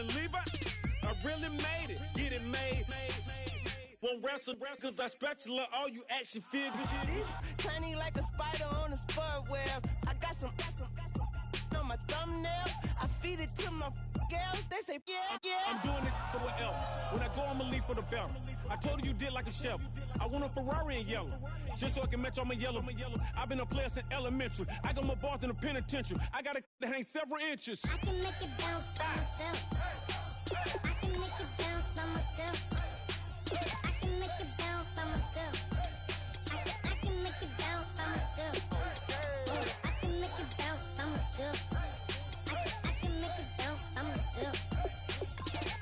and leave it. I really made it, get it made. Won't wrestle, cause I spatula all you action figures. This tiny like a spider on a spud web. I got some on my thumbnail. I feed it to my girls. They say, yeah. I'm doing this for the L. When I go, I'ma leave for the bell. I told you did like a Chevy. I want a Ferrari in yellow, just so I can match all my yellow. I've been a player since elementary. I got more bars than a penitentiary. I got a that hangs several inches. I can make it bounce by myself. I can make it bounce by myself. I can make it bounce by myself. I can make it bounce by myself. I can make it bounce by myself. I can make it bounce by myself.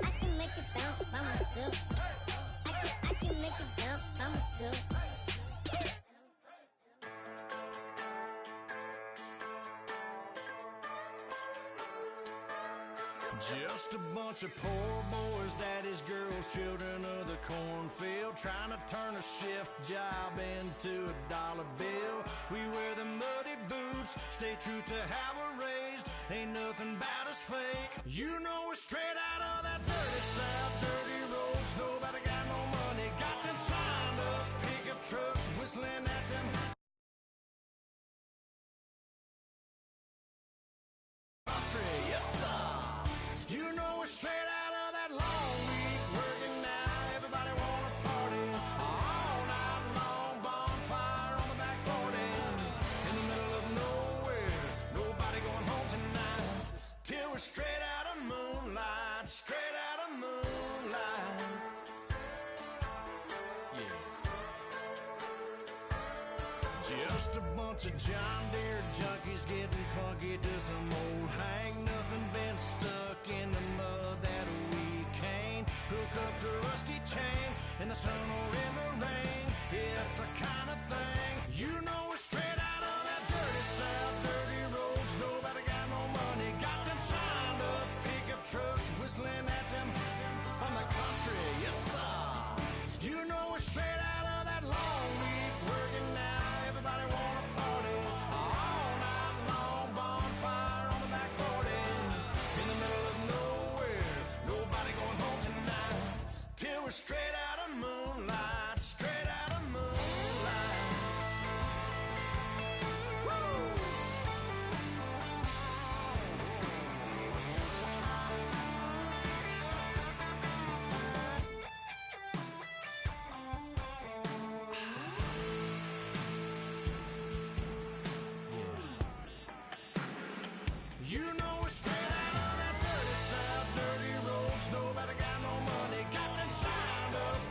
I can make it bounce by myself. I can make it bounce by myself. Just a bunch of poor boys, daddies, girls, children of the cornfield, trying to turn a shift job into a dollar bill. We wear the muddy boots, stay true to how we're raised. Ain't nothing about us fake. You know we're straight out of that dirty south, dirty roads. Nobody got no money, got them signed up pickup trucks, whistling at them. Yes, sir. You know we're straight out of that long week, working now. Everybody wanna party all night long. Bonfire on the back 40, in the middle of nowhere. Nobody going home tonight till we're straight out of moonlight, straight out of moonlight. Yeah. Just a bunch of John Deere junkies getting funky to some old hang. Nothing been stuck in the mud that we can't hook up to a rusty chain in the sun or in the rain. Yeah, it's the kind of thing. You know we're straight out of that dirty south, dirty roads. Nobody got no money, got them signed up pickup trucks, whistling at them on the country. Yes, sir. You know we're straight out of that long week, working now. Everybody wanna party all night long. Bonfire on the back 40, in the middle of nowhere. Nobody going home tonight till we're straight out of moonlight, straight out of moonlight. Woo! You know we're straight out of that dirty south, dirty roads. Nobody got no money, got them signed up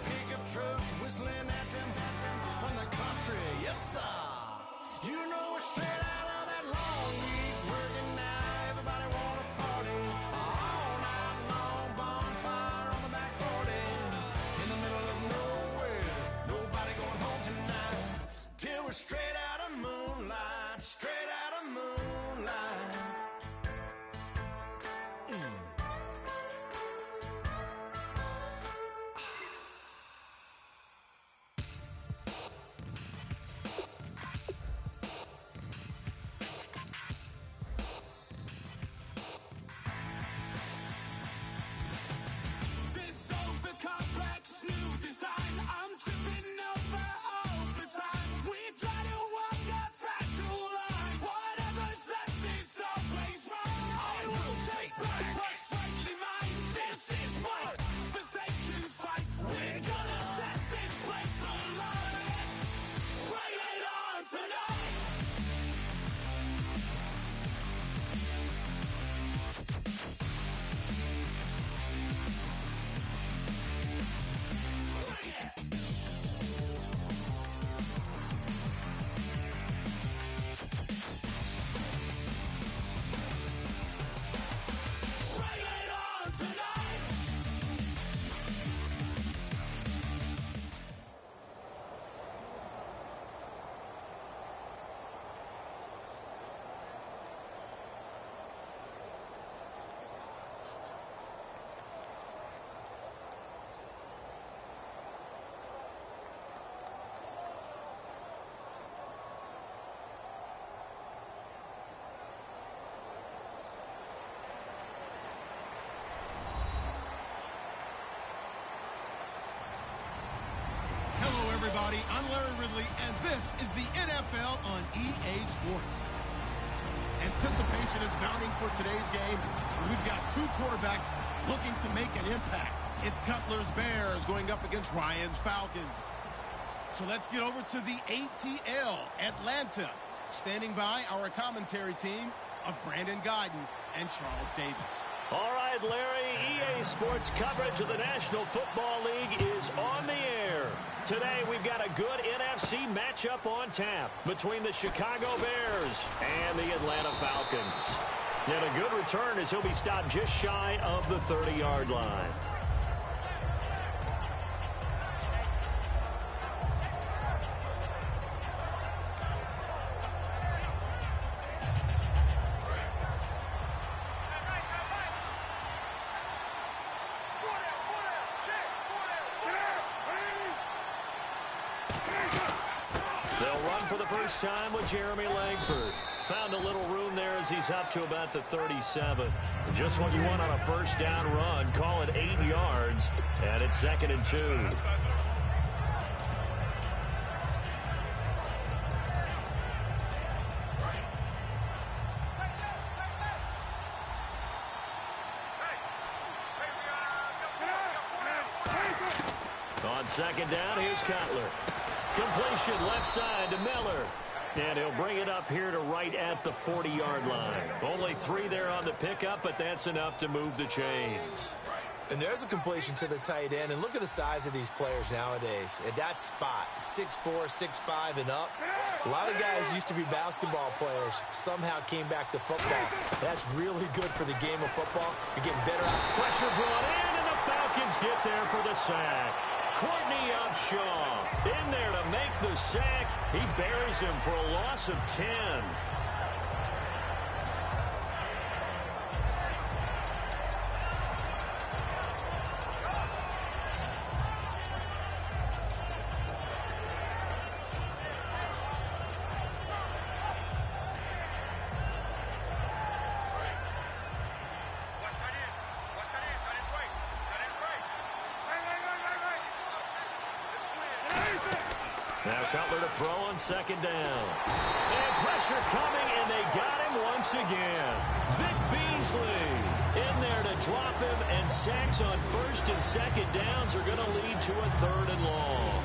everybody. I'm Larry Ridley, and this is the NFL on EA Sports. Anticipation is mounting for today's game. We've got two quarterbacks looking to make an impact. It's Cutler's Bears going up against Ryan's Falcons. So let's get over to the ATL, Atlanta. Standing by our commentary team of Brandon Guyton and Charles Davis. All right, Larry, EA Sports coverage of the National Football League is on the air. Today, we've got a good NFC matchup on tap between the Chicago Bears and the Atlanta Falcons. And a good return as he'll be stopped just shy of the 30-yard line. Time with Jeremy Langford. Found a little room there as he's up to about the 37. Just what you want on a first down run. Call it 8 yards, and it's 2nd and 2. On 2nd down, here's Cutler. Completion left side to Miller. And he'll bring it up here to right at the 40-yard line. Only 3 there on the pickup, but that's enough to move the chains. And there's a completion to the tight end. And look at the size of these players nowadays. At that spot, 6'4", 6'5", and up. A lot of guys used to be basketball players. Somehow came back to football. That's really good for the game of football. You're getting better out. Pressure brought in, and the Falcons get there for the sack. Courtney Upshaw in there to make the sack. He buries him for a loss of 10. Now Cutler to throw on 2nd down. And pressure coming, and they got him once again. Vic Beasley in there to drop him, and sacks on 1st and 2nd downs are going to lead to a 3rd and long.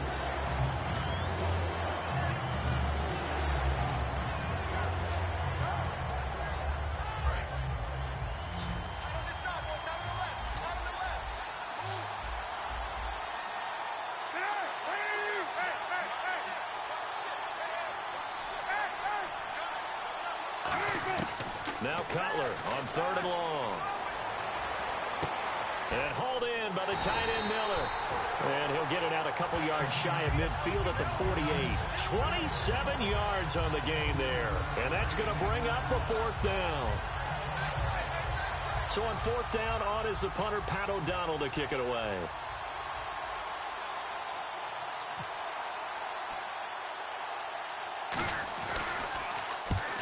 Now Cutler on 3rd and long. And hauled in by the tight end Miller. And he'll get it out a couple yards shy of midfield at the 48. 27 yards on the game there. And that's going to bring up a 4th down. So on 4th down, on is the punter, Pat O'Donnell, to kick it away.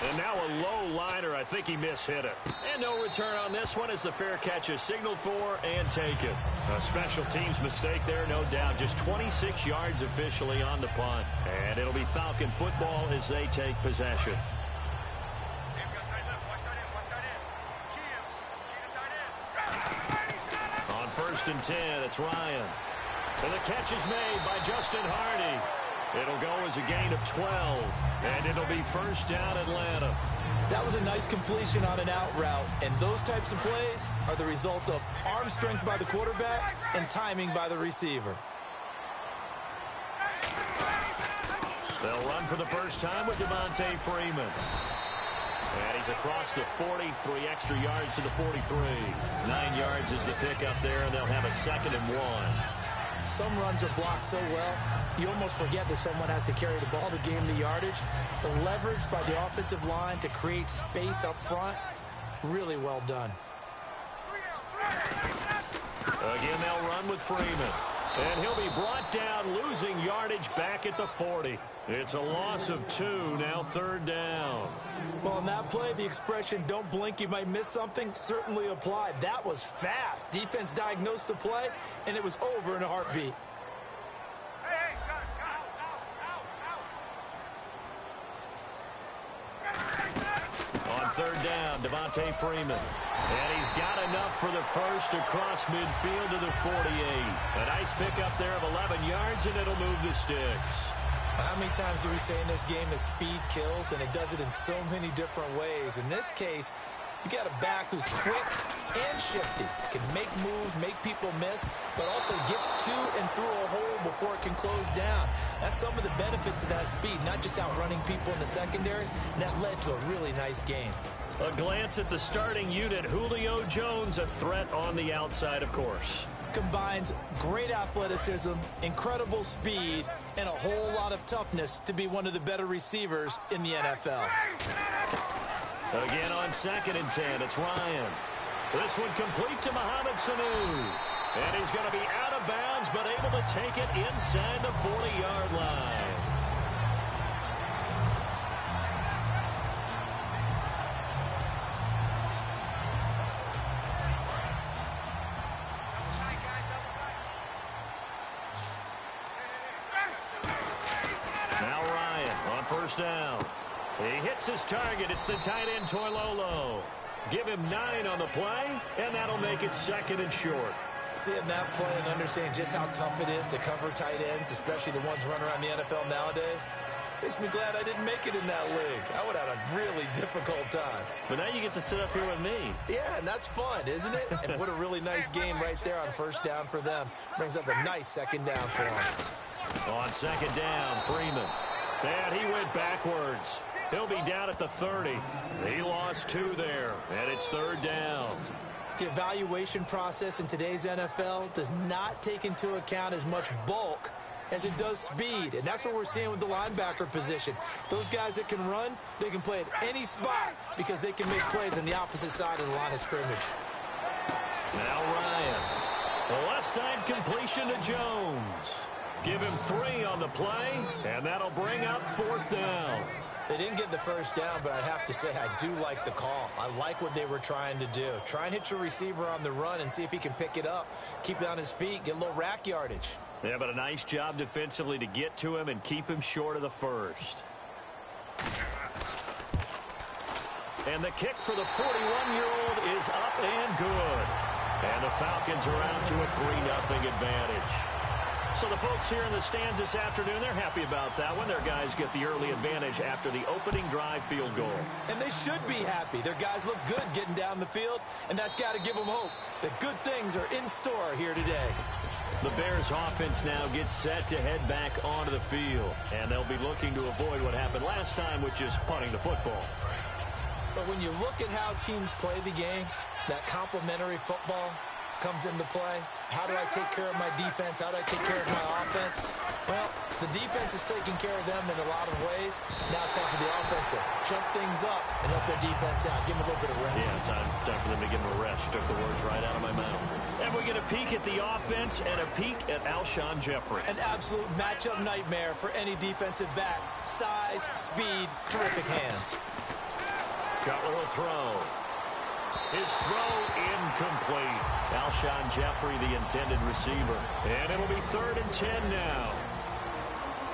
And now a low liner. I think he mishit it. And no return on this one as the fair catch is signaled for and taken. A special teams mistake there, no doubt. Just 26 yards officially on the punt. And it'll be Falcon football as they take possession. On 1st and 10, it's Ryan. And the catch is made by Justin Hardy. It'll go as a gain of 12, and it'll be 1st down Atlanta. That was a nice completion on an out route, and those types of plays are the result of arm strength by the quarterback and timing by the receiver. They'll run for the first time with Devontae Freeman. And he's across the 40, 3 extra yards to the 43. 9 yards is the pickup there, and they'll have a 2nd and 1. Some runs are blocked so well, you almost forget that someone has to carry the ball to gain the yardage. The leverage by the offensive line to create space up front, really well done. Again, they'll run with Freeman. And he'll be brought down, losing yardage back at the 40. It's a loss of 2, now 3rd down. Well, on that play, the expression, don't blink, you might miss something, certainly applied. That was fast. Defense diagnosed the play, and it was over in a heartbeat. third down, Devontae Freeman. And he's got enough for the first across midfield to the 48. A nice pickup there of 11 yards, and it'll move the sticks. How many times do we say in this game that speed kills, and it does it in so many different ways? In this case, you got a back who's quick and shifty, can make moves, make people miss, but also gets to and through a hole before it can close down. That's some of the benefits of that speed, not just outrunning people in the secondary, and that led to a really nice game. A glance at the starting unit. Julio Jones, a threat on the outside, of course. Combines great athleticism, incredible speed, and a whole lot of toughness to be one of the better receivers in the NFL. Again on 2nd and 10, it's Ryan. This one complete to Mohamed Sanu. And he's going to be out of bounds, but able to take it inside the 40-yard line. Now Ryan on first down. He hits his target. It's the tight end, Toilolo. Give him 9 on the play, and that'll make it 2nd and short. Seeing that play and understanding just how tough it is to cover tight ends, especially the ones running around the NFL nowadays, makes me glad I didn't make it in that league. I would have had a really difficult time. But now you get to sit up here with me. Yeah, and that's fun, isn't it? And what a really nice game right there on first down for them. Brings up a nice 2nd down for them. On 2nd down, Freeman. And he went backwards. He'll be down at the 30. He lost 2 there, and it's 3rd down. The evaluation process in today's NFL does not take into account as much bulk as it does speed, and that's what we're seeing with the linebacker position. Those guys that can run, they can play at any spot because they can make plays on the opposite side of the line of scrimmage. Now Ryan. The left side completion to Jones. Give him 3 on the play, and that'll bring up 4th down. They didn't get the first down, but I have to say I do like the call. I like what they were trying to do. Try and hit your receiver on the run and see if he can pick it up, keep it on his feet, get a little rack yardage. Yeah, but a nice job defensively to get to him and keep him short of the first. And the kick for the 41-year-old is up and good. And the Falcons are out to a 3-0 advantage. So the folks here in the stands this afternoon, they're happy about that one. Their guys get the early advantage after the opening drive field goal. And they should be happy. Their guys look good getting down the field, and that's got to give them hope that good things are in store here today. The Bears offense now gets set to head back onto the field, and they'll be looking to avoid what happened last time, which is punting the football. But when you look at how teams play the game, that complementary football comes into play. How do I take care of my defense? How do I take care of my offense? Well, the defense is taking care of them in a lot of ways. Now it's time for the offense to jump things up and help their defense out. Give them a little bit of rest. Yeah, it's time for them to give them a rest. Took the words right out of my mouth. And we get a peek at the offense and a peek at Alshon Jeffrey. An absolute matchup nightmare for any defensive back. Size, speed, terrific hands. Cutler will throw. His throw incomplete. Alshon Jeffrey, the intended receiver. And it'll be 3rd and 10 now.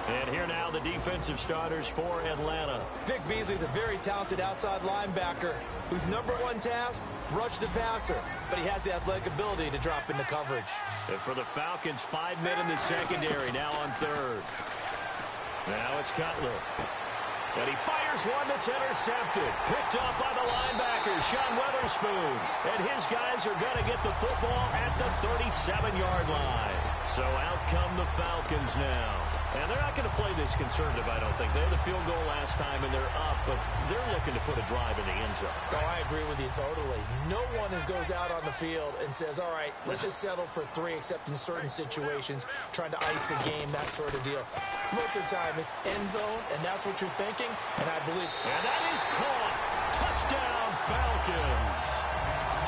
And here now the defensive starters for Atlanta. Vic Beasley's a very talented outside linebacker whose #1 task, rush the passer. But he has the athletic ability to drop into coverage. And for the Falcons, 5 men in the secondary now on 3rd. Now it's Cutler. And he fires one that's intercepted. Picked off by the linebacker, Sean Weatherspoon. And his guys are going to get the football at the 37-yard line. So out come the Falcons now. And they're not going to play this conservative, I don't think. They had the field goal last time, and they're up, but they're looking to put a drive in the end zone. Oh, I agree with you totally. No one goes out on the field and says, all right, let's just settle for 3, except in certain situations, trying to ice a game, that sort of deal. Most of the time, it's end zone, and that's what you're thinking, and I believe. And that is caught. Touchdown, Falcons.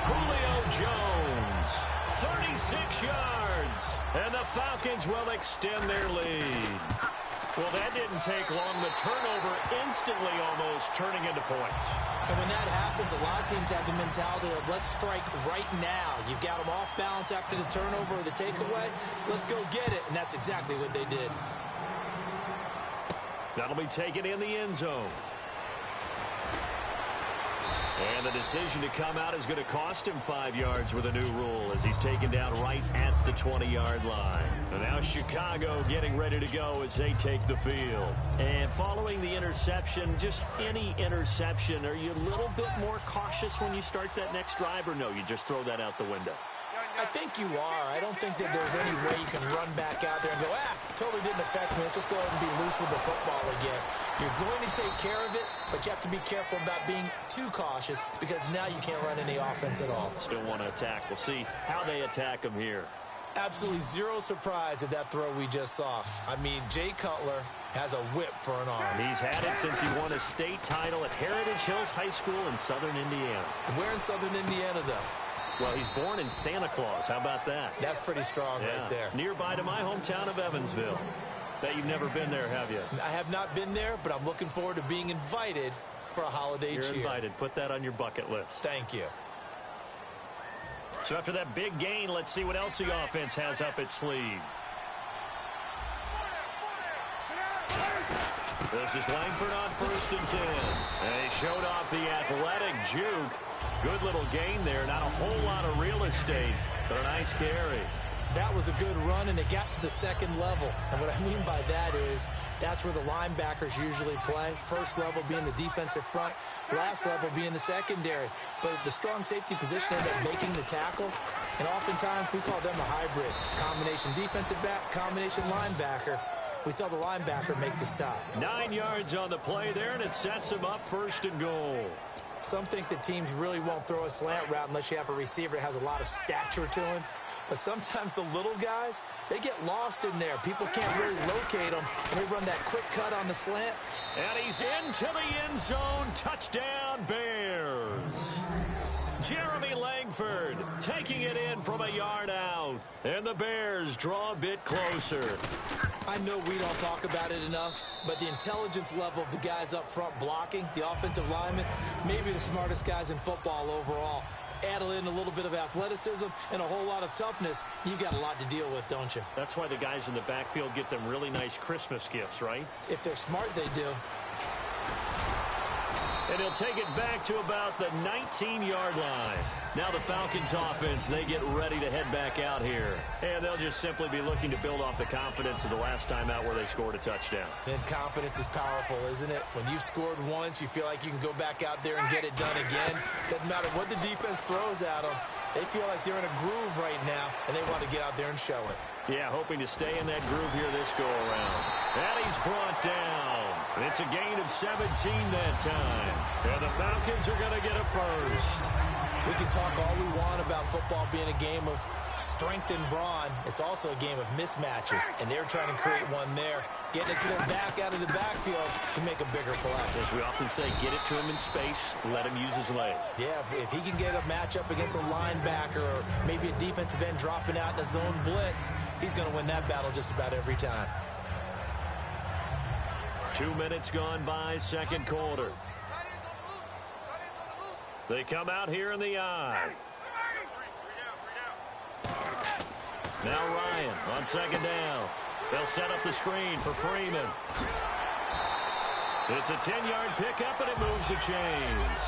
Julio Jones, 36 yards. And the Falcons will extend their lead. Well, that didn't take long. The turnover instantly almost turning into points. And when that happens, a lot of teams have the mentality of let's strike right now. You've got them off balance after the turnover or the takeaway. Let's go get it. And that's exactly what they did. That'll be taken in the end zone. And the decision to come out is going to cost him 5 yards with a new rule as he's taken down right at the 20-yard line. And now Chicago getting ready to go as they take the field. And following the interception, just any interception, are you a little bit more cautious when you start that next drive, or no, you just throw that out the window? I think you are. I don't think that there's any way you can run back out there and go, totally didn't affect me. Let's just go ahead and be loose with the football again. You're going to take care of it, but you have to be careful about being too cautious because now you can't run any offense at all. Still want to attack. We'll see how they attack him here. Absolutely zero surprise at that throw we just saw. I mean, Jay Cutler has a whip for an arm. He's had it since he won a state title at Heritage Hills High School in Southern Indiana. Where in Southern Indiana, though? Well, he's born in Santa Claus. How about that? That's pretty strong right there. Nearby to my hometown of Evansville. Bet you've never been there, have you? I have not been there, but I'm looking forward to being invited for a holiday cheer. You're invited. Put that on your bucket list. Thank you. So after that big gain, let's see what else the offense has up its sleeve. This is Langford on 1st and 10. And he showed off the athletic juke. Good little gain there. Not a whole lot of real estate, but a nice carry. That was a good run, and it got to the second level. And what I mean by that is that's where the linebackers usually play. First level being the defensive front, last level being the secondary. But the strong safety position ended up making the tackle, and oftentimes we call them a hybrid. Combination defensive back, combination linebacker. We saw the linebacker make the stop. 9 yards on the play there, and it sets him up 1st and goal. Some think that teams really won't throw a slant route unless you have a receiver that has a lot of stature to him. But sometimes the little guys, they get lost in there. People can't really locate them, and they run that quick cut on the slant. And he's into the end zone. Touchdown, Bears. Jeremy Langford taking it in from a yard out. And the Bears draw a bit closer. I know we don't talk about it enough, but the intelligence level of the guys up front blocking, the offensive linemen, maybe the smartest guys in football overall. Add in a little bit of athleticism and a whole lot of toughness, you've got a lot to deal with, don't you? That's why the guys in the backfield get them really nice Christmas gifts, right? If they're smart, they do. And he'll take it back to about the 19-yard line. Now the Falcons offense, they get ready to head back out here. And they'll just simply be looking to build off the confidence of the last time out where they scored a touchdown. And confidence is powerful, isn't it? When you've scored once, you feel like you can go back out there and get it done again. Doesn't matter what the defense throws at them. They feel like they're in a groove right now, and they want to get out there and show it. Yeah, hoping to stay in that groove here this go-around. And he's brought down. It's a gain of 17 that time. And the Falcons are going to get a first. We can talk all we want about football being a game of strength and brawn. It's also a game of mismatches, and they're trying to create one there, getting it to their back out of the backfield to make a bigger play. As we often say, get it to him in space, let him use his leg. Yeah, if he can get a matchup against a linebacker or maybe a defensive end dropping out in a zone blitz, he's going to win that battle just about every time. 2 minutes gone by, second quarter. They come out here in the eye. Now Ryan on second down. They'll set up the screen for Freeman. It's a 10-yard pickup, and it moves the chains.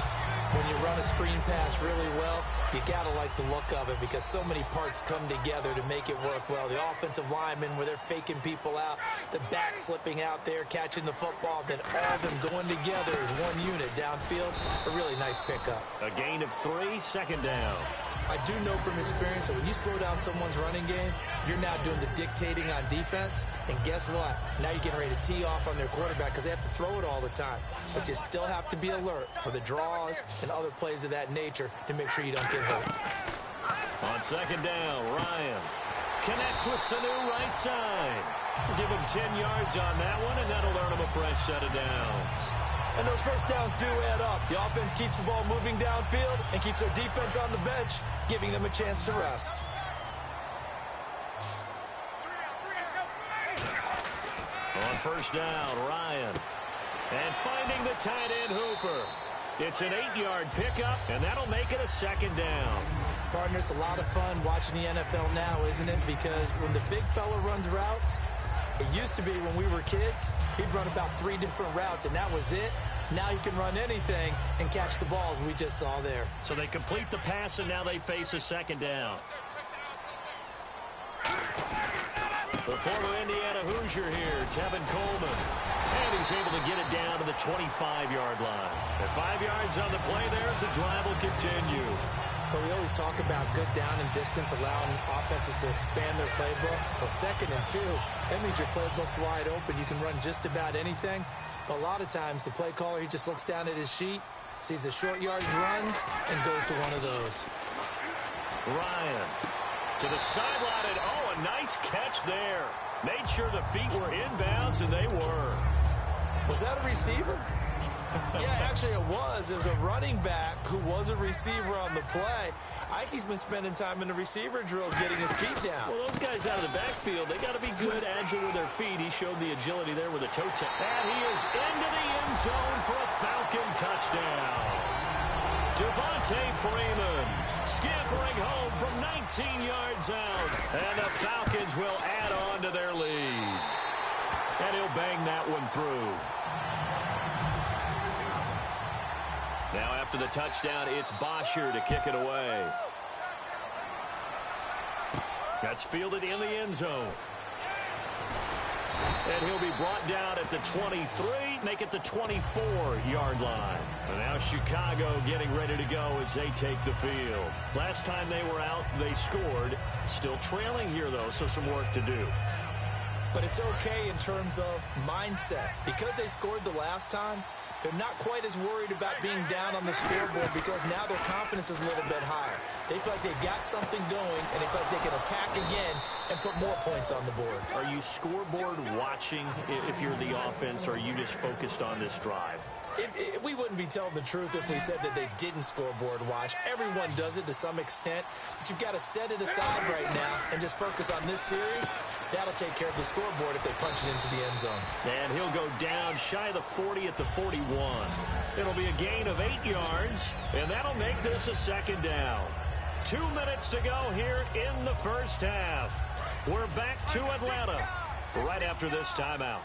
When you run a screen pass really well, you got to like the look of it because so many parts come together to make it work well. The offensive linemen, where they're faking people out, the back slipping out there, catching the football, then all of them going together as one unit downfield. A really nice pickup. A gain of 3, second down. I do know from experience that when you slow down someone's running game, you're now doing the dictating on defense. And guess what? Now you're getting ready to tee off on their quarterback because they have to throw it all the time. But you still have to be alert for the draws and other plays of that nature to make sure you don't get hurt. On second down, Ryan connects with Sanu right side. Give him 10 yards on that one, and that'll earn him a fresh set of downs. And those first downs do add up. The offense keeps the ball moving downfield and keeps their defense on the bench, giving them a chance to rest. On first down, Ryan. And finding the tight end, Hooper. It's an 8-yard pickup, and that'll make it a second down. Partner, it's a lot of fun watching the NFL now, isn't it? Because when the big fella runs routes, it used to be when we were kids, he'd run about 3 different routes, and that was it. Now he can run anything and catch the balls we just saw there. So they complete the pass, and now they face a second down. The former Indiana Hoosier here, Tevin Coleman. And he's able to get it down to the 25-yard line. At 5 yards on the play there, as the drive will continue. But we always talk about good down and distance, allowing offenses to expand their playbook. Well, 2nd and 2, that means your playbook's wide open. You can run just about anything. But a lot of times, the play caller, he just looks down at his sheet, sees the short yardage runs, and goes to one of those. Ryan to the sideline, and oh, a nice catch there. Made sure the feet were inbounds, and they were. Was that a receiver? Yeah, actually it was. It was a running back who was a receiver on the play. I think he's been spending time in the receiver drills getting his feet down. Well, those guys out of the backfield, they got to be good, agile with their feet. He showed the agility there with a toe tap. And he is into the end zone for a Falcon touchdown. Devontae Freeman scampering home from 19 yards out. And the Falcons will add on to their lead. And he'll bang that one through. Now after the touchdown, it's Bosher to kick it away. That's fielded in the end zone. And he'll be brought down at the 23, make it the 24-yard line. And now Chicago getting ready to go as they take the field. Last time they were out, they scored. Still trailing here, though, so some work to do. But it's okay in terms of mindset. Because they scored the last time, they're not quite as worried about being down on the scoreboard because now their confidence is a little bit higher. They feel like they've got something going, and they feel like they can attack again and put more points on the board. Are you scoreboard watching if you're the offense, or are you just focused on this drive? We wouldn't be telling the truth if we said that they didn't scoreboard watch. Everyone does it to some extent, but you've got to set it aside right now and just focus on this series. That'll take care of the scoreboard if they punch it into the end zone. And he'll go down shy of the 40 at the 41. It'll be a gain of 8 yards, and that'll make this a second down. 2 minutes to go here in the first half. We're back to Atlanta right after this timeout.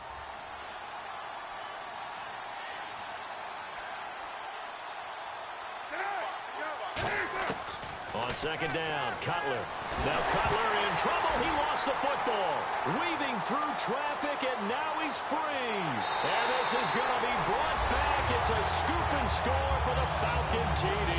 On second down, Cutler. Now Cutler in trouble. He lost the football. Weaving through traffic, and now he's free. And this is going to be brought back. It's a scoop and score for the Falcon TD.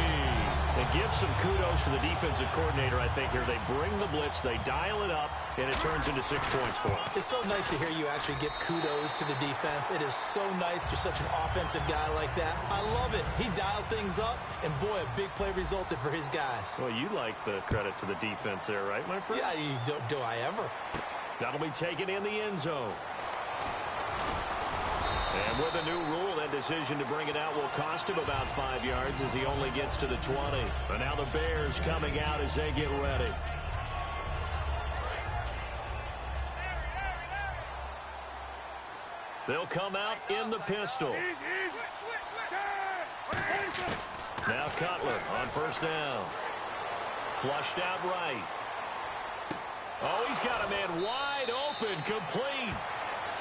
And give some kudos to the defensive coordinator, I think, here. They bring the blitz, they dial it up, and it turns into 6 points for them. It's so nice to hear you actually give kudos to the defense. It is so nice. You're such an offensive guy like that. I love it. He dialed things up, and boy, a big play resulted for his guys. Well, you like the credit to the defense there, right, my friend? Yeah, do I ever? That'll be taken in the end zone. And with a new rule, that decision to bring it out will cost him about 5 yards as he only gets to the 20. But now the Bears coming out as they get ready. They'll come out in the pistol. Now Cutler on first down. Flushed out right. Oh, he's got a man wide open, complete.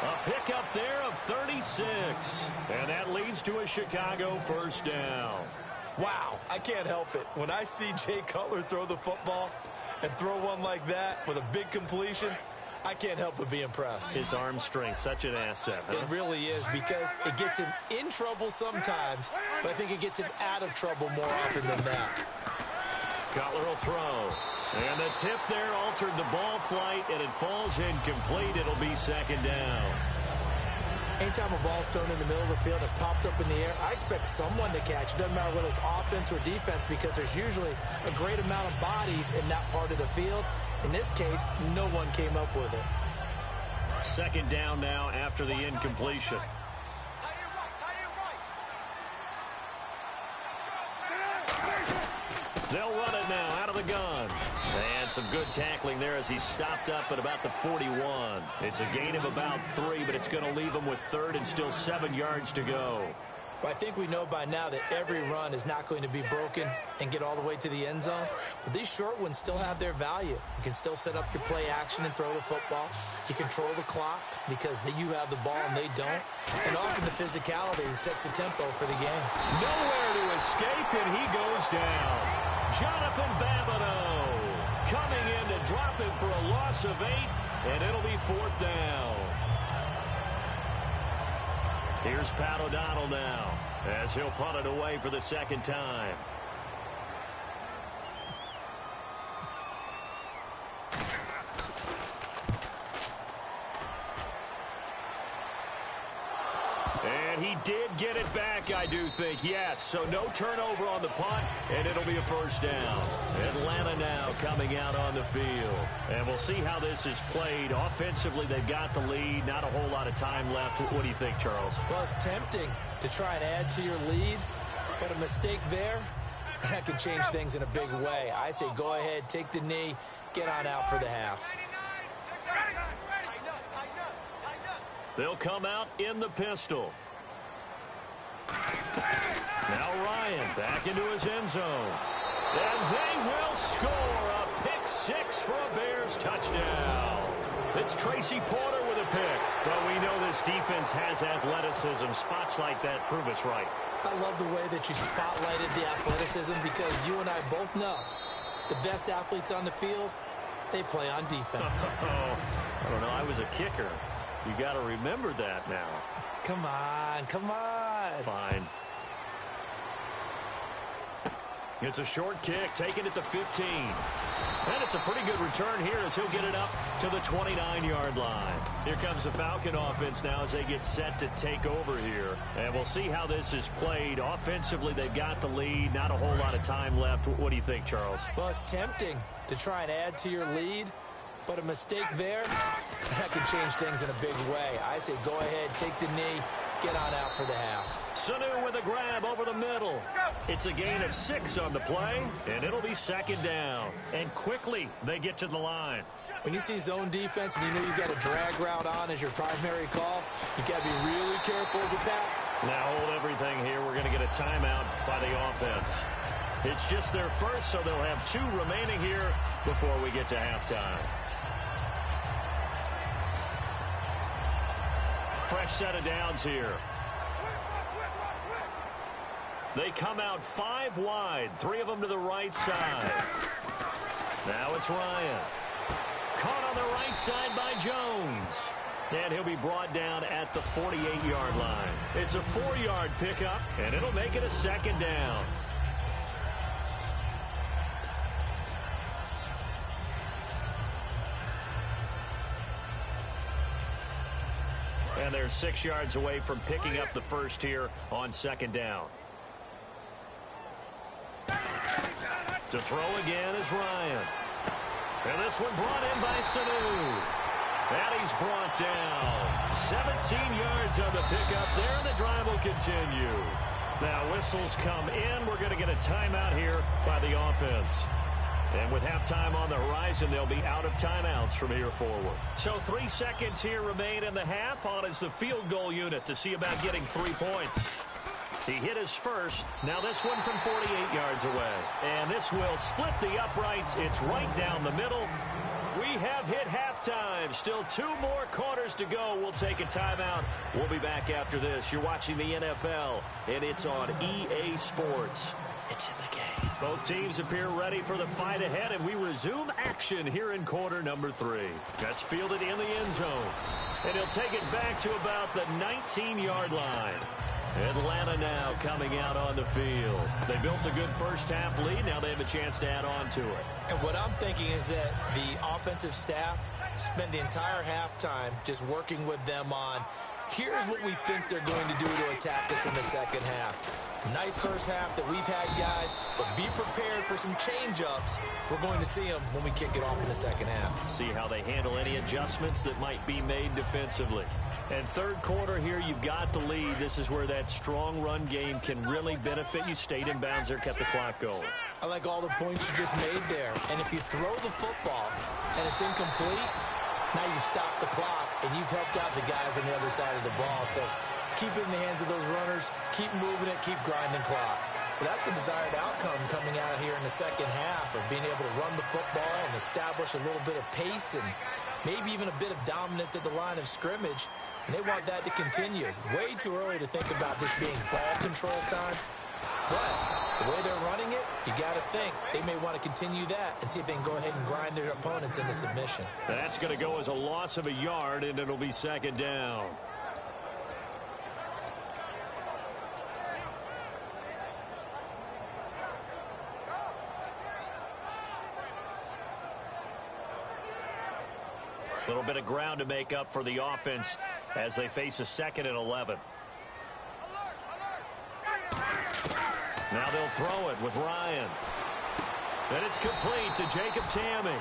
A pickup there of 36. And that leads to a Chicago first down. Wow, I can't help it. When I see Jay Cutler throw the football and throw one like that with a big completion, I can't help but be impressed. His arm strength, such an asset. Huh? It really is, because it gets him in trouble sometimes, but I think it gets him out of trouble more often than that. Cutler will throw. And the tip there altered the ball flight, and it falls incomplete. It'll be second down. Anytime a ball's thrown in the middle of the field, it's popped up in the air, I expect someone to catch. It doesn't matter whether it's offense or defense, because there's usually a great amount of bodies in that part of the field. In this case, no one came up with it. Second down now after the incompletion. They'll run it now out of the gun. And some good tackling there as he stopped up at about the 41. It's a gain of about 3, but it's going to leave him with third and still 7 yards to go. Well, I think we know by now that every run is not going to be broken and get all the way to the end zone. But these short ones still have their value. You can still set up your play action and throw the football. You control the clock because you have the ball and they don't. And often the physicality sets the tempo for the game. Nowhere to escape, and he goes down. Jonathan Babineau coming in to drop him for a loss of 8, and it'll be 4th down. Here's Pat O'Donnell now as he'll punt it away for the second time. And he did get it back, I do think, yes. So no turnover on the punt, and it'll be a 1st down. Atlanta now coming out on the field. And we'll see how this is played. Offensively, they've got the lead. Not a whole lot of time left. What do you think, Charles? Well, it's tempting to try and add to your lead, but a mistake there, that could change things in a big way. I say go ahead, take the knee, get on out for the half. They'll come out in the pistol. Now Ryan back into his end zone. And they will score a pick 6 for a Bears touchdown. It's Tracy Porter with a pick. Well, we know this defense has athleticism. Spots like that prove us right. I love the way that you spotlighted the athleticism because you and I both know the best athletes on the field, they play on defense. I don't know. I was a kicker. You got to remember that now. Come on, come on. Fine. It's a short kick, taking it to 15. And it's a pretty good return here as he'll get it up to the 29-yard line. Here comes the Falcon offense now as they get set to take over here. And we'll see how this is played. Offensively, they've got the lead. Not a whole lot of time left. What do you think, Charles? Well, it's tempting to try and add to your lead. But a mistake there, that could change things in a big way. I say go ahead, take the knee, get on out for the half. Sanu with a grab over the middle. It's a gain of 6 on the play, and it'll be 2nd down. And quickly, they get to the line. When you see zone defense and you know you've got a drag route on as your primary call, you've got to be really careful as a Pat. Now hold everything here. We're going to get a timeout by the offense. It's just their first, so they'll have 2 remaining here before we get to halftime. Fresh set of downs here. They come out 5 wide, 3 of them to the right side. Now it's Ryan. Caught on the right side by Jones. And he'll be brought down at the 48-yard line. It's a 4-yard pickup, and it'll make it a 2nd down. And they're 6 yards away from picking up the first here on 2nd down. To throw again is Ryan. And this one brought in by Sanu. And he's brought down. 17 yards on the pickup there, and the drive will continue. Now whistles come in. We're going to get a timeout here by the offense. And with halftime on the horizon, they'll be out of timeouts from here forward. So 3 seconds here remain in the half. On is the field goal unit to see about getting 3 points. He hit his first. Now this one from 48 yards away. And this will split the uprights. It's right down the middle. We have hit halftime. Still 2 more quarters to go. We'll take a timeout. We'll be back after this. You're watching the NFL, and it's on EA Sports. It's in the game. Both teams appear ready for the fight ahead, and we resume action here in quarter number 3. That's fielded in the end zone. And he'll take it back to about the 19-yard line. Atlanta now coming out on the field. They built a good first half lead. Now they have a chance to add on to it. And what I'm thinking is that the offensive staff spent the entire halftime just working with them on, here's what we think they're going to do to attack us in the second half. Nice first half that we've had, guys, but be prepared for some change-ups. We're going to see them when we kick it off in the second half. See how they handle any adjustments that might be made defensively. And third quarter here, you've got the lead. This is where that strong run game can really benefit you. Stayed in bounds there, kept the clock going. I like all the points you just made there. And if you throw the football and it's incomplete, now you've stopped the clock and you've helped out the guys on the other side of the ball. So keep it in the hands of those runners, keep moving it, keep grinding clock. But that's the desired outcome coming out here in the second half of being able to run the football and establish a little bit of pace and maybe even a bit of dominance at the line of scrimmage. And they want that to continue. Way too early to think about this being ball control time. But the way they're running it, you got to think they may want to continue that and see if they can go ahead and grind their opponents into submission. That's going to go as a loss of a yard, and it'll be second down. A little bit of ground to make up for the offense as they face a 2nd and 11. Now they'll throw it with Ryan. And it's complete to Jacob Tamme.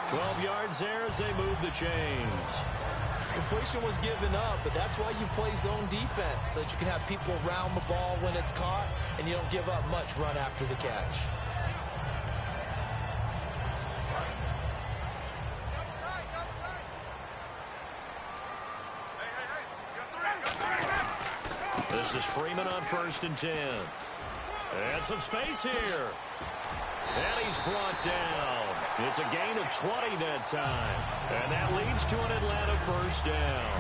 12 yards there as they move the chains. Completion was given up, but that's why you play zone defense, so that you can have people around the ball when it's caught, and you don't give up much run after the catch. This is Freeman on 1st and 10. And some space here. And he's brought down. It's a gain of 20 that time. And that leads to an Atlanta 1st down.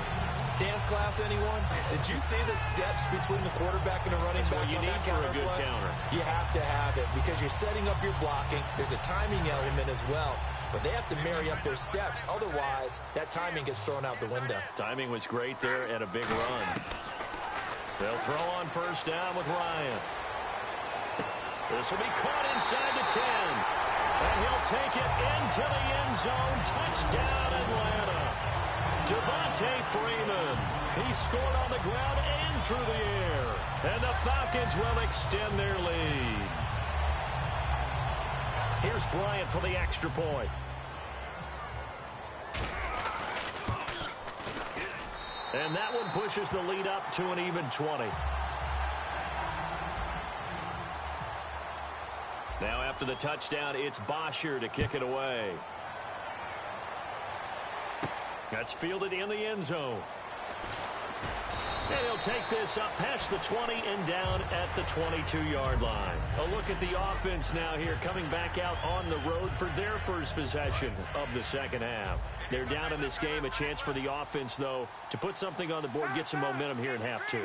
Dance class, anyone? Did you see the steps between the quarterback and the running back? That's what you need for a good counter. You have to have it because you're setting up your blocking. There's a timing element as well. But they have to marry up their steps. Otherwise, that timing gets thrown out the window. Timing was great there and a big run. They'll throw on 1st down with Ryan. This will be caught inside the 10. And he'll take it into the end zone. Touchdown, Atlanta. Devontae Freeman. He scored on the ground and through the air. And the Falcons will extend their lead. Here's Bryant for the extra point. And that one pushes the lead up to an even 20. Now after the touchdown, it's Bosher to kick it away. That's fielded in the end zone. And he'll take this up past the 20 and down at the 22-yard line. A look at the offense now here, coming back out on the road for their first possession of the second half. They're down in this game. A chance for the offense, though, to put something on the board, get some momentum here in half 2.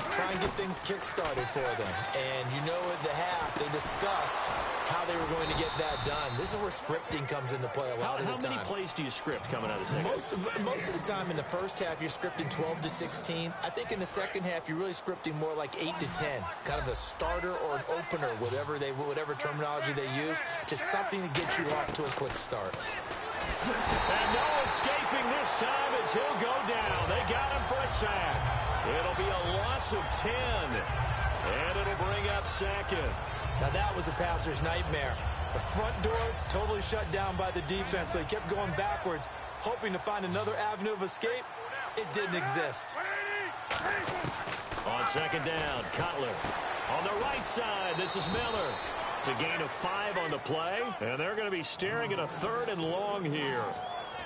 Try and get things kick-started for them. And you know at the half, they discussed how they were going to get that done. This is where scripting comes into play a lot of the time. How many plays do you script coming out of the second? Most of the time in the first half, you're scripting 12 to 16. I think in the second half, you're really scripting more like 8 to 10. Kind of a starter or an opener, whatever terminology they use. Just something to get you off to a quick start. And no escaping this time as he'll go down. They got him for a sack. It'll be a loss of 10. And it'll bring up 2nd. Now that was a passer's nightmare. The front door totally shut down by the defense, so he kept going backwards, hoping to find another avenue of escape. It didn't exist. On 2nd down, Cutler. On the right side, this is Miller. It's a gain of 5 on the play, and they're going to be staring at a 3rd and long here.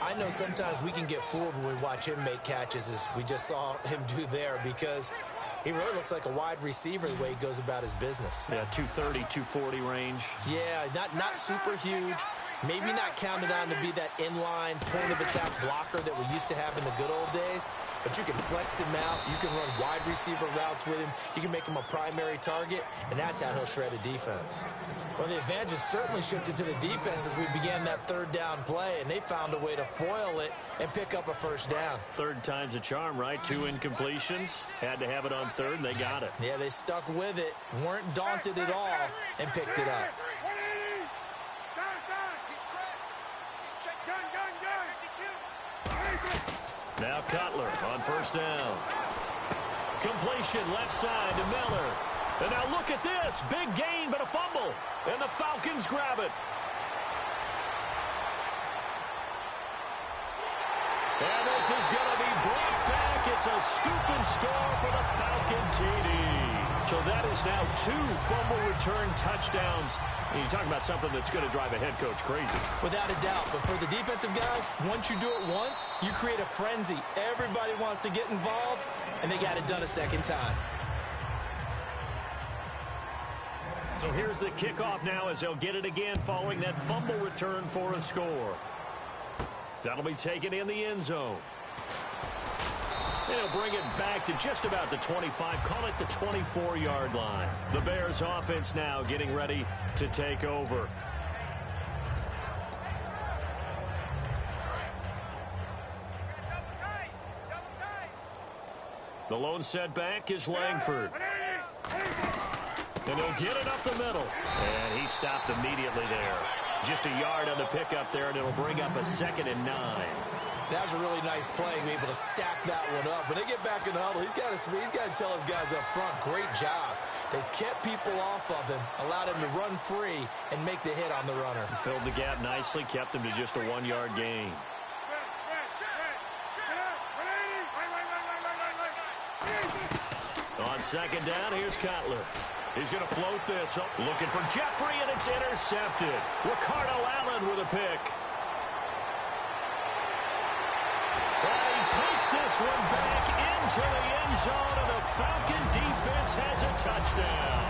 I know sometimes we can get fooled when we watch him make catches, as we just saw him do there, because he really looks like a wide receiver the way he goes about his business. Yeah, 230, 240 range. Yeah, not super huge. Maybe not counted on to be that inline point-of-attack blocker that we used to have in the good old days, but you can flex him out. You can run wide receiver routes with him. You can make him a primary target, and that's how he'll shred a defense. Well, the advantage certainly shifted to the defense as we began that 3rd down play, and they found a way to foil it and pick up a 1st down. 3rd time's a charm, right? 2 incompletions. Had to have it on 3rd, and they got it. Yeah, they stuck with it, weren't daunted at all, and picked it up. Now Cutler on 1st down. Completion left side to Miller. And now look at this. Big gain, but a fumble. And the Falcons grab it. And this is going to be brought back. It's a scoop and score for the Falcon TD. So that is now 2 fumble return touchdowns. And you talk about something that's going to drive a head coach crazy. Without a doubt. But for the defensive guys, once you do it once, you create a frenzy. Everybody wants to get involved, and they got it done a second time. So here's the kickoff now as they'll get it again following that fumble return for a score. That'll be taken in the end zone. They'll bring it back to just about the 25, call it the 24-yard line. The Bears offense now getting ready to take over. The lone setback is Langford. And he'll get it up the middle. And he stopped immediately there. Just a yard on the pickup there, and it'll bring up a 2nd and 9. That was a really nice play, be able to stack that one up. When they get back in the huddle, he's got to tell his guys up front, great job. They kept people off of him, allowed him to run free and make the hit on the runner. Filled the gap nicely, kept him to just a 1-yard gain. On 2nd down, here's Cutler. He's going to float this. Oh, looking for Jeffrey, and it's intercepted. Ricardo Allen with a pick. And he takes this one back into the end zone, and the Falcon defense has a touchdown.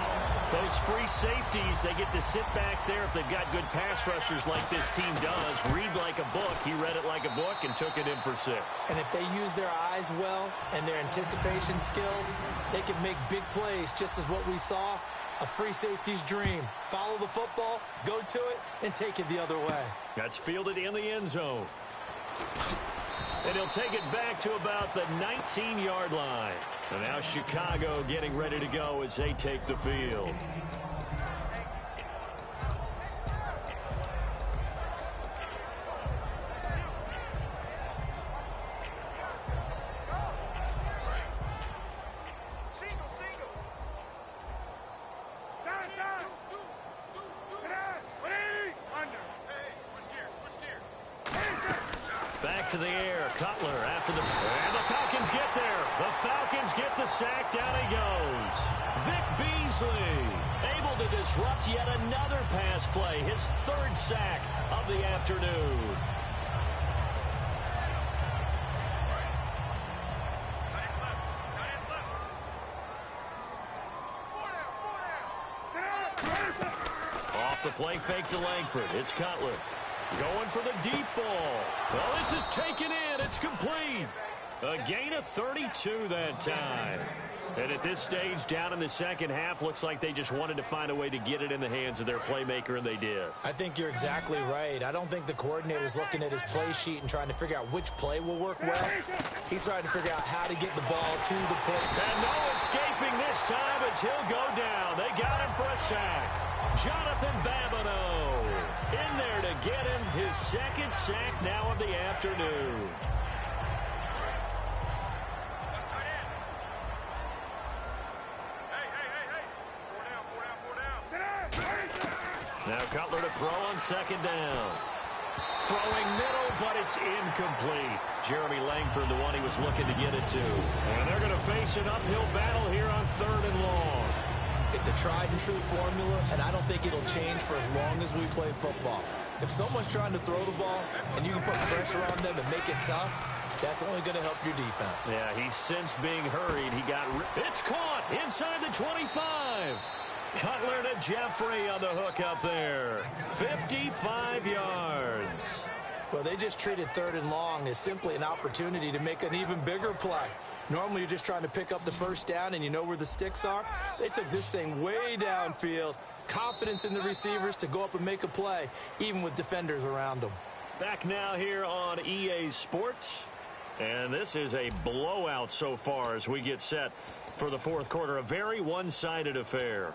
Those free safeties, they get to sit back there if they've got good pass rushers like this team does. Read like a book. He read it like a book and took it in for 6. And if they use their eyes well and their anticipation skills, they can make big plays, just as what we saw, a free safety's dream. Follow the football, go to it, and take it the other way. That's fielded in the end zone. And he'll take it back to about the 19-yard line. And now Chicago getting ready to go as they take the field. Back to the air. Cutler after the... And the Falcons get there. The Falcons get the sack. Down he goes. Vic Beasley able to disrupt yet another pass play. His 3rd sack of the afternoon. Off the play fake to Langford. It's Cutler. Going for the deep ball. Well, this is taken in. It's complete. A gain of 32 that time. And at this stage, down in the second half, looks like they just wanted to find a way to get it in the hands of their playmaker, and they did. I think you're exactly right. I don't think the coordinator's looking at his play sheet and trying to figure out which play will work well. He's trying to figure out how to get the ball to the play. And no escaping this time as he'll go down. They got him for a sack. Jonathan Babineau in there to get him his 2nd sack now of the afternoon. Now Cutler to throw on 2nd down. Throwing middle, but it's incomplete. Jeremy Langford, the one he was looking to get it to. And they're going to face an uphill battle here on 3rd and long. It's a tried-and-true formula, and I don't think it'll change for as long as we play football. If someone's trying to throw the ball and you can put pressure on them and make it tough, that's only going to help your defense. Yeah, he's since being hurried. It's caught inside the 25. Cutler to Jeffrey on the hook up there. 55 yards. Well, they just treated 3rd and long as simply an opportunity to make an even bigger play. Normally, you're just trying to pick up the 1st down and you know where the sticks are. They took this thing way downfield. Confidence in the receivers to go up and make a play, even with defenders around them. Back now here on EA Sports. And this is a blowout so far as we get set for the 4th quarter. A very one-sided affair.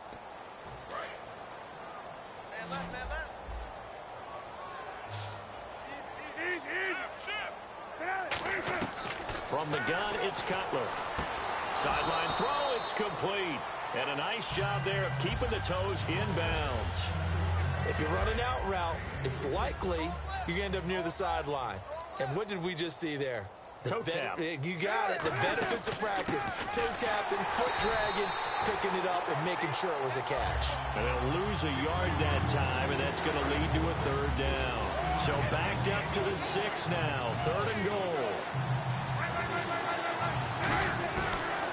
From the gun, it's Cutler. Sideline throw, it's complete. And a nice job there of keeping the toes inbounds. If you run an out route, it's likely you're going to end up near the sideline. And what did we just see there? Toe tap. You got it. The benefits of practice. Toe tapping, foot dragging, picking it up, and making sure it was a catch. And they'll lose a yard that time, and that's going to lead to a third down. So backed up to the 6 now. 3rd and goal.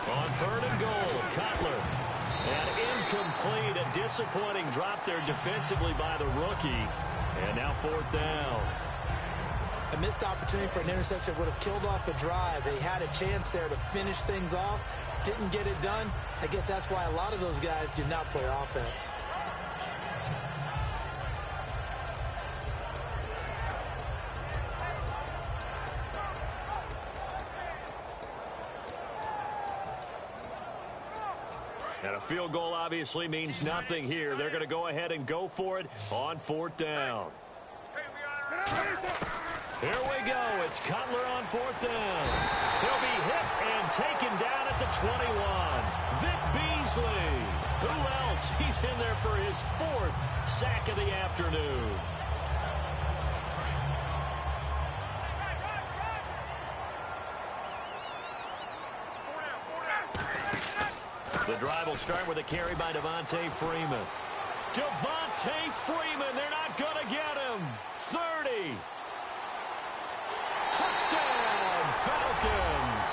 On 3rd and goal, Cutler. And incomplete. A disappointing drop there defensively by the rookie. And now 4th down. A missed opportunity for an interception would have killed off the drive. They had a chance there to finish things off. Didn't get it done. I guess that's why a lot of those guys did not play offense. And a field goal obviously means nothing here. They're going to go ahead and go for it on 4th down. Here we go. It's Cutler on 4th down. He'll be hit and taken down at the 21. Vic Beasley. Who else? He's in there for his 4th sack of the afternoon. The drive will start with a carry by Devontae Freeman. Devontae Freeman, they're not going to get him. 30. Touchdown, Falcons.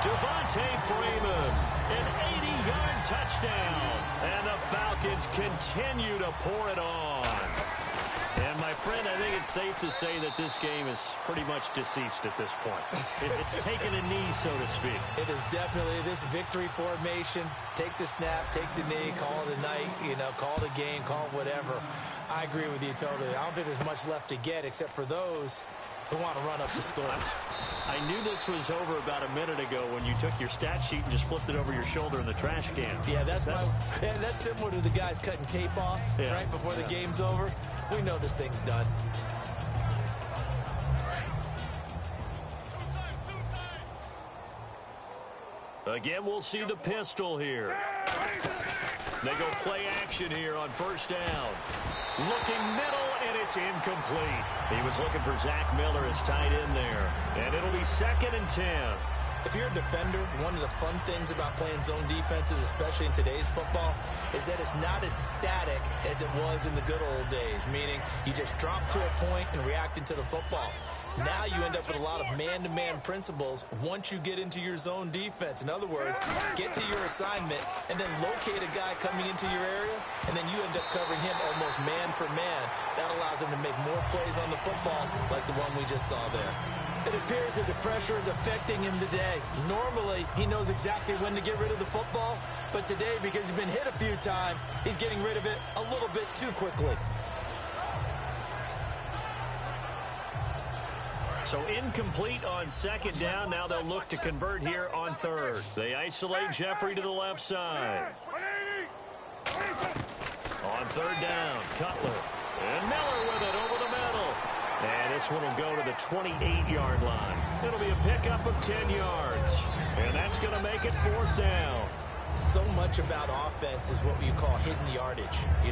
Devontae Freeman, an 80-yard touchdown. And the Falcons continue to pour it on. And, my friend, I think it's safe to say that this game is pretty much deceased at this point. It's taken a knee, so to speak. It is definitely this victory formation. Take the snap, take the knee, call it a night, call it a game, call it whatever. I agree with you totally. I don't think there's much left to get except for those who want to run up the score. I knew this was over about a minute ago when you took your stat sheet and just flipped it over your shoulder in the trash can. Yeah, that's similar to the guys cutting tape off right before the game's over. We know this thing's done. Again, we'll see the pistol here. They go play action here on 1st down. Looking middle, and it's incomplete. He was looking for Zach Miller as tight end there. And it'll be 2nd and 10. If you're a defender, one of the fun things about playing zone defenses, especially in today's football, is that it's not as static as it was in the good old days, meaning you just drop to a point and react into the football. Now you end up with a lot of man-to-man principles once you get into your zone defense. In other words, get to your assignment and then locate a guy coming into your area, and then you end up covering him almost man for man. That allows him to make more plays on the football like the one we just saw there. It appears that the pressure is affecting him today. Normally, he knows exactly when to get rid of the football, but today, because he's been hit a few times, he's getting rid of it a little bit too quickly. So incomplete on 2nd down. Now they'll look to convert here on 3rd. They isolate Jeffrey to the left side. On 3rd down, Cutler. And Miller with it over the middle. And this one will go to the 28-yard line. It'll be a pickup of 10 yards. And that's going to make it 4th down. So much about offense is what you call hidden yardage. You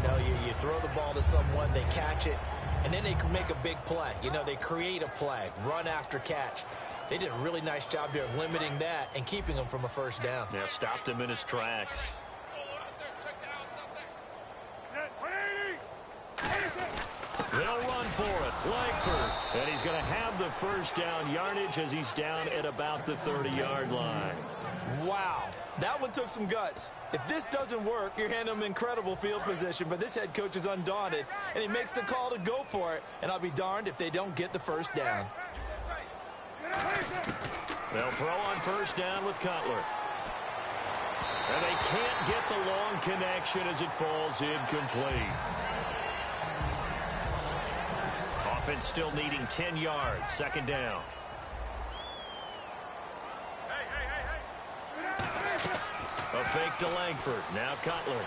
throw the ball to someone, they catch it, and then they can make a big play. They create a play, run after catch. They did a really nice job there of limiting that and keeping him from a 1st down. Yeah, stopped him in his tracks. They'll run for it. Langford. And he's going to have the 1st down yardage as he's down at about the 30-yard line. Wow. That one took some guts. If this doesn't work, you're handing him incredible field position, but this head coach is undaunted, and he makes the call to go for it, and I'll be darned if they don't get the 1st down. They'll throw on 1st down with Cutler. And they can't get the long connection as it falls incomplete. Offense still needing 10 yards. 2nd down. A fake to Langford. Now Cutler.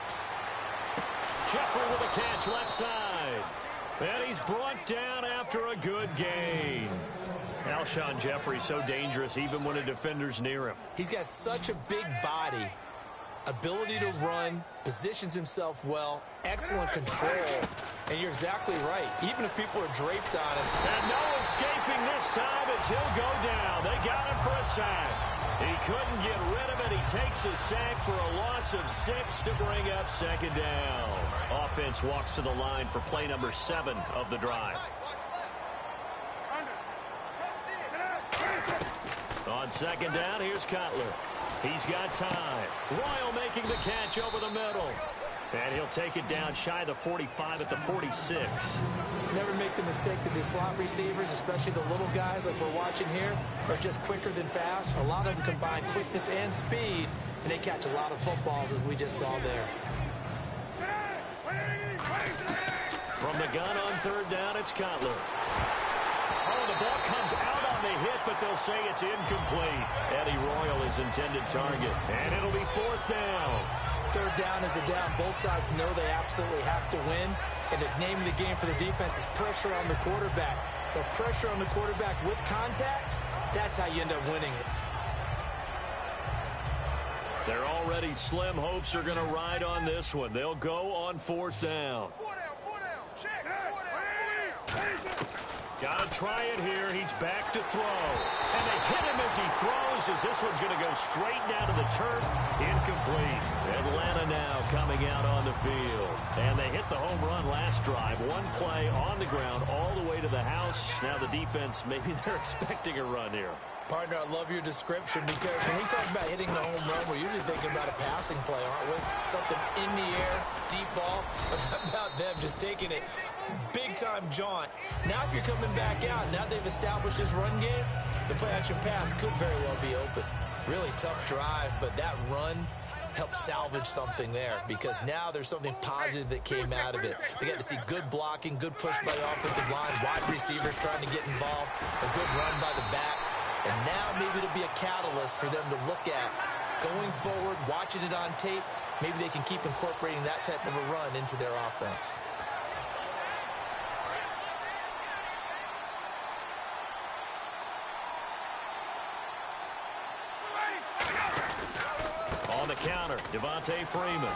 Jeffrey with a catch left side. And he's brought down after a good gain. Alshon Jeffrey so dangerous even when a defender's near him. He's got such a big body, ability to run, positions himself well, excellent control. And you're exactly right. Even if people are draped on him. And no escaping this time as he'll go down. They got him for a sack. He couldn't get rid of it. He takes a sack for a loss of 6 to bring up second down. Offense walks to the line for play number 7 of the drive. On second down, here's Cutler. He's got time. Royal making the catch over the middle. And he'll take it down shy of the 45 at the 46. Never make the mistake that the slot receivers, especially the little guys like we're watching here, are just quicker than fast. A lot of them combine quickness and speed, and they catch a lot of footballs, as we just saw there. From the gun on third down, it's Cutler. Oh, the ball comes out on the hit, but they'll say it's incomplete. Eddie Royal is intended target, and it'll be fourth down. Third down is the down. Both sides know they absolutely have to win, and the name of the game for the defense is pressure on the quarterback. But pressure on the quarterback with contact, that's how you end up winning it. Their already slim hopes are going to ride on this one. They'll go on fourth down. Got to try it here. He's back to throw. And they hit him as he throws, as this one's going to go straight down to the turf. Incomplete. Atlanta now coming out on the field. And they hit the home run last drive. One play on the ground all the way to the house. Now the defense, maybe they're expecting a run here. Partner, I love your description, because when we talk about hitting the home run, we're usually thinking about a passing play, aren't we? Something in the air, deep ball. About them just taking it big-time jaunt. Now if you're coming back out, now they've established this run game, the play-action pass could very well be open. Really tough drive, but that run helped salvage something there, because now there's something positive that came out of it. They got to see good blocking, good push by the offensive line, wide receivers trying to get involved, a good run by the back. And now maybe it'll be a catalyst for them to look at going forward, watching it on tape. Maybe they can keep incorporating that type of a run into their offense. On the counter, Devontae Freeman.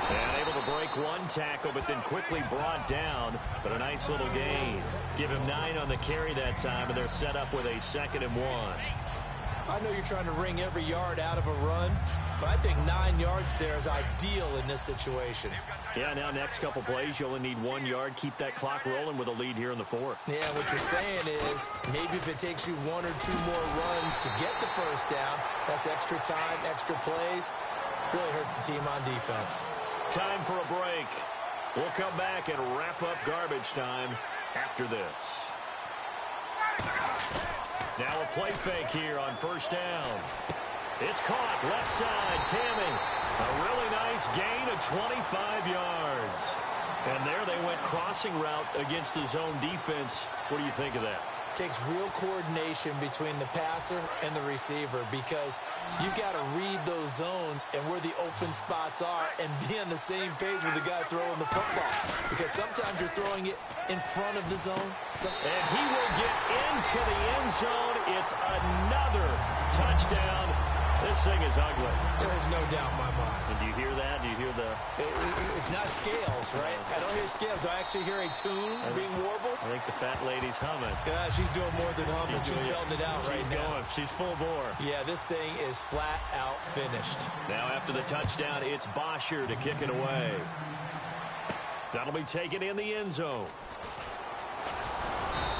And able to break one tackle, but then quickly brought down. But a nice little gain. Give him 9 on the carry that time, and they're set up with a 2nd and 1. I know you're trying to wring every yard out of a run, but I think 9 yards there is ideal in this situation. Yeah, now next couple plays, you only need 1 yard. Keep that clock rolling with a lead here in the 4th. Yeah, what you're saying is maybe if it takes you 1 or 2 more runs to get the first down, that's extra time, extra plays. Really hurts the team on defense. Time for a break. We'll come back and wrap up garbage time after this. Now a play fake here on first down. It's caught left side. Tammy. A really nice gain of 25 yards. And there they went crossing route against the zone defense. What do you think of that? Takes real coordination between the passer and the receiver, because you've got to read those zones and where the open spots are and be on the same page with the guy throwing the football, because sometimes you're throwing it in front of the zone. And he will get into the end zone. It's another touchdown. This thing is ugly. There's no doubt in my mind. And do you hear that? Do you hear the... It's not scales, right? I don't hear scales. Do I actually hear a tune being warbled? I think the fat lady's humming. Yeah, she's doing more than humming. She's belting it out right now. She's going. She's full bore. Yeah, this thing is flat out finished. Now after the touchdown, it's Bosher to kick it away. That'll be taken in the end zone.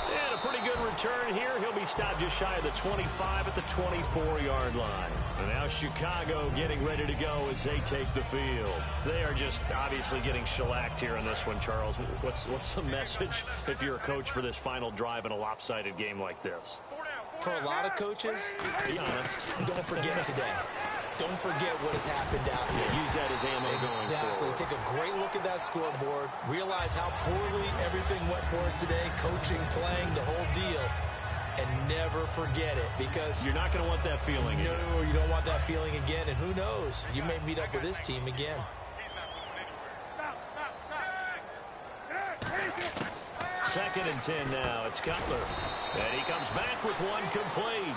And a pretty good return here. He'll be stopped just shy of the 25 at the 24-yard line. And now Chicago getting ready to go as they take the field. They are just obviously getting shellacked here in this one, Charles. What's the message if you're a coach for this final drive in a lopsided game like this? For a lot of coaches, be honest, don't forget today. Don't forget what has happened out here. Use that as ammo going forward. Exactly. Take a great look at that scoreboard. Realize how poorly everything went for us today. Coaching, playing, the whole deal. And never forget it, because you're not going to want that feeling again. No, you don't want that feeling again. And who knows? You may meet up with this team again. Second and 10 now. It's Cutler. And he comes back with one complete.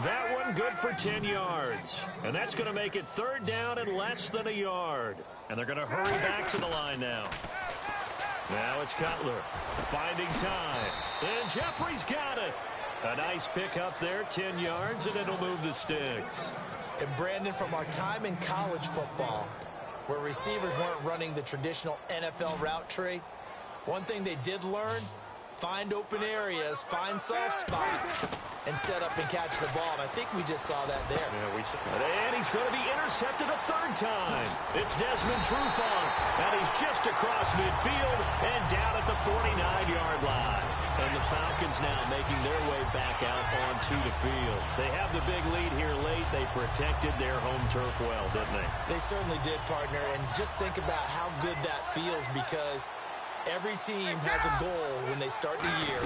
That one good for 10 yards. And that's going to make it third down and less than a yard. And they're going to hurry back to the line now. Now it's Cutler finding time. And Jeffrey's got it. A nice pick up there, 10 yards, and it'll move the sticks. And Brandon, from our time in college football, where receivers weren't running the traditional NFL route tree, one thing they did learn, find open areas, find soft spots, and set up and catch the ball. And I think we just saw that there. Yeah, we saw it. And he's going to be intercepted a third time. It's Desmond Trufant, and he's just across midfield and down at the 49-yard line. And the Falcons now making their way back out onto the field. They have the big lead here late. They protected their home turf well, didn't they? They certainly did, partner. And just think about how good that feels, because every team has a goal when they start the year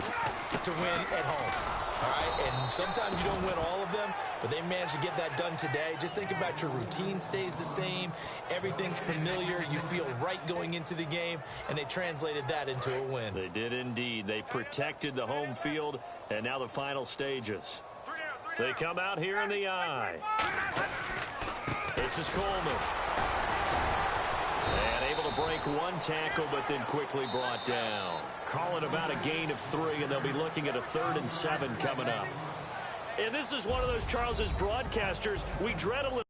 to win at home. All right, and sometimes you don't win all of them, but they managed to get that done today. Just think about your routine stays the same. Everything's familiar. You feel right going into the game, and they translated that into a win. They did indeed. They protected the home field, and now the final stages. They come out here in the eye. This is Coleman. And able to break one tackle, but then quickly brought down. Calling about a gain of 3, and they'll be looking at a 3rd and 7 coming up. And this is one of those, Charles, as broadcasters, we dread a little.